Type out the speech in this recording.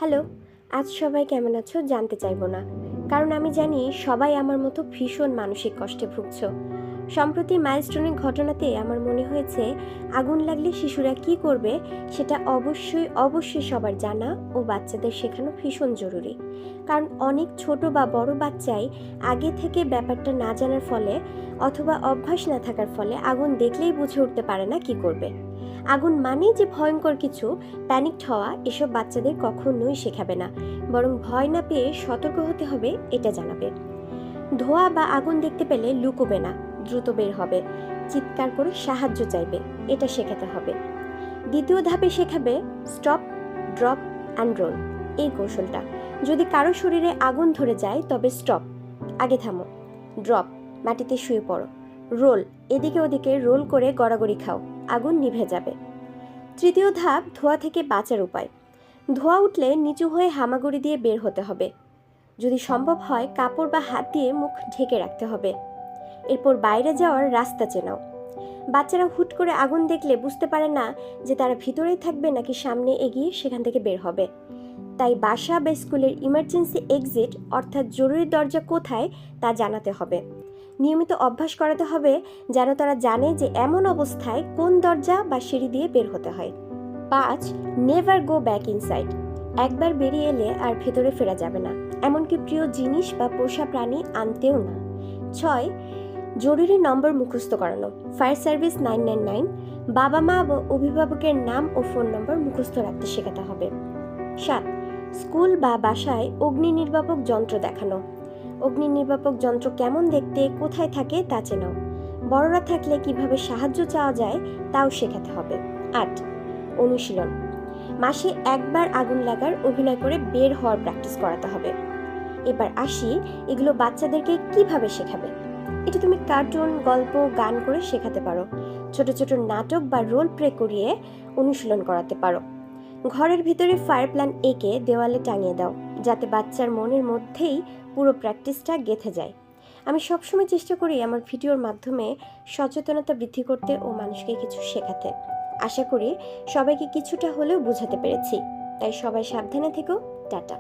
Hello, আজ সবাই কেমন আছো জানতে চাইবো না, কারণ আমি জানি সবাই আমার মতো ভীষণ মানসিক কষ্টে ভুগছো। সম্প্রতি মাইলস্টোনের ঘটনাতে আমার মনে হয়েছে আগুন লাগলে শিশুরা কি করবে সেটা অবশ্যই সবার জানা ও বাচ্চাদের শেখানো ভীষণ জরুরি। কারণ অনেক ছোট বা বড় বাচ্চাই আগে থেকে ব্যাপারটা না জানার ফলে অথবা অভ্যাস না থাকার ফলে আগুন দেখলেই বুঝে উঠতে পারে না কি করবে। আগুন মানেই যে ভয়ঙ্কর কিছু, প্যানিকড হওয়া এসব বাচ্চাদের কখনোই শেখাবে না, বরং ভয় না পেয়ে সতর্ক হতে হবে এটা জানাবে। ধোঁয়া বা আগুন দেখতে পেলে লুকোবে না, দ্রুত বের হবে, চিৎকার করে সাহায্য চাইবে, এটা শেখাতে হবে। দ্বিতীয় ধাপে শেখাবে স্টপ, ড্রপ অ্যান্ড রোল, এই কৌশলটা। যদি কারো শরীরে আগুন ধরে যায় তবে স্টপ, আগে থামো। ড্রপ, মাটিতে শুয়ে পড়ো। রোল, এদিকে ওদিকে রোল করে গড়াগড়ি খাও, আগুন নিভে যাবে। তৃতীয় ধাপ ধোঁয়া থেকে বাঁচার উপায়। ধোঁয়া উঠলে নিচু হয়ে হামাগুড়ি দিয়ে বের হতে হবে। যদি সম্ভব হয় কাপড় বা হাত দিয়ে মুখ ঢেকে রাখতে হবে। এরপর বাইরে যাওয়ার রাস্তা চেনাও। বাচ্চারা হুট করে আগুন দেখলে বুঝতে পারে না যে তারা ভিতরেই থাকবে নাকি সামনে এগিয়ে সেখান থেকে বের হবে। তাই বাসা বা স্কুলের ইমার্জেন্সি এক্সিট অর্থাৎ জরুরি দরজা কোথায় তা জানাতে হবে। নিয়মিত অভ্যাস করাতে হবে যেন তারা জানে যে এমন অবস্থায় কোন দরজা বা সিঁড়ি দিয়ে বের হতে হয়। 5. নেভার গো ব্যাক ইনসাইড, একবার বেরিয়ে এলে আর ভেতরে ফেরা যাবে না, এমনকি প্রিয় জিনিস বা পোষা প্রাণী আনতেও না। 6. জরুরি নম্বর মুখস্থ করানো, ফায়ার সার্ভিস 999, বাবা মা বা অভিভাবকের নাম ও ফোন নম্বর মুখস্থ রাখতে শেখাতে হবে। 7. স্কুল বা বাসায় অগ্নি নির্বাপক যন্ত্র দেখানো, অগ্নি নির্বাপক যন্ত্র কেমন দেখতে, কোথায় থাকে তা চেনাও। বড়রা থাকলে কিভাবে সাহায্য চাওয়া যায় তাও শেখাতে হবে। 8. অনুশীলন, মাসে একবার আগুন লাগার অভিনয় করে বের হওয়ার প্র্যাকটিস করাতে হবে। এবার আসি, এগুলো বাচ্চাদেরকে কিভাবে শেখাবে। এটা তুমি কার্টুন, গল্প, গান করে শেখাতে পারো। ছোট ছোট নাটক বা রোল প্লে করিয়ে অনুশীলন করাতে পারো। ঘরের ভিতরে ফায়ার প্ল্যান এঁকে দেওয়ালে টাঙিয়ে দাও, যাতে বাচ্চার মনের মধ্যেই পুরো প্র্যাকটিসটা গেঁথে যায়। আমি সবসময় চেষ্টা করি আমার ভিডিওর মাধ্যমে সচেতনতা বৃদ্ধি করতে ও মানুষকে কিছু শেখাতে। আশা করি সবাইকে কিছুটা হলেও বোঝাতে পেরেছি। তাই সবাই সাবধানে থেকো। টাটা।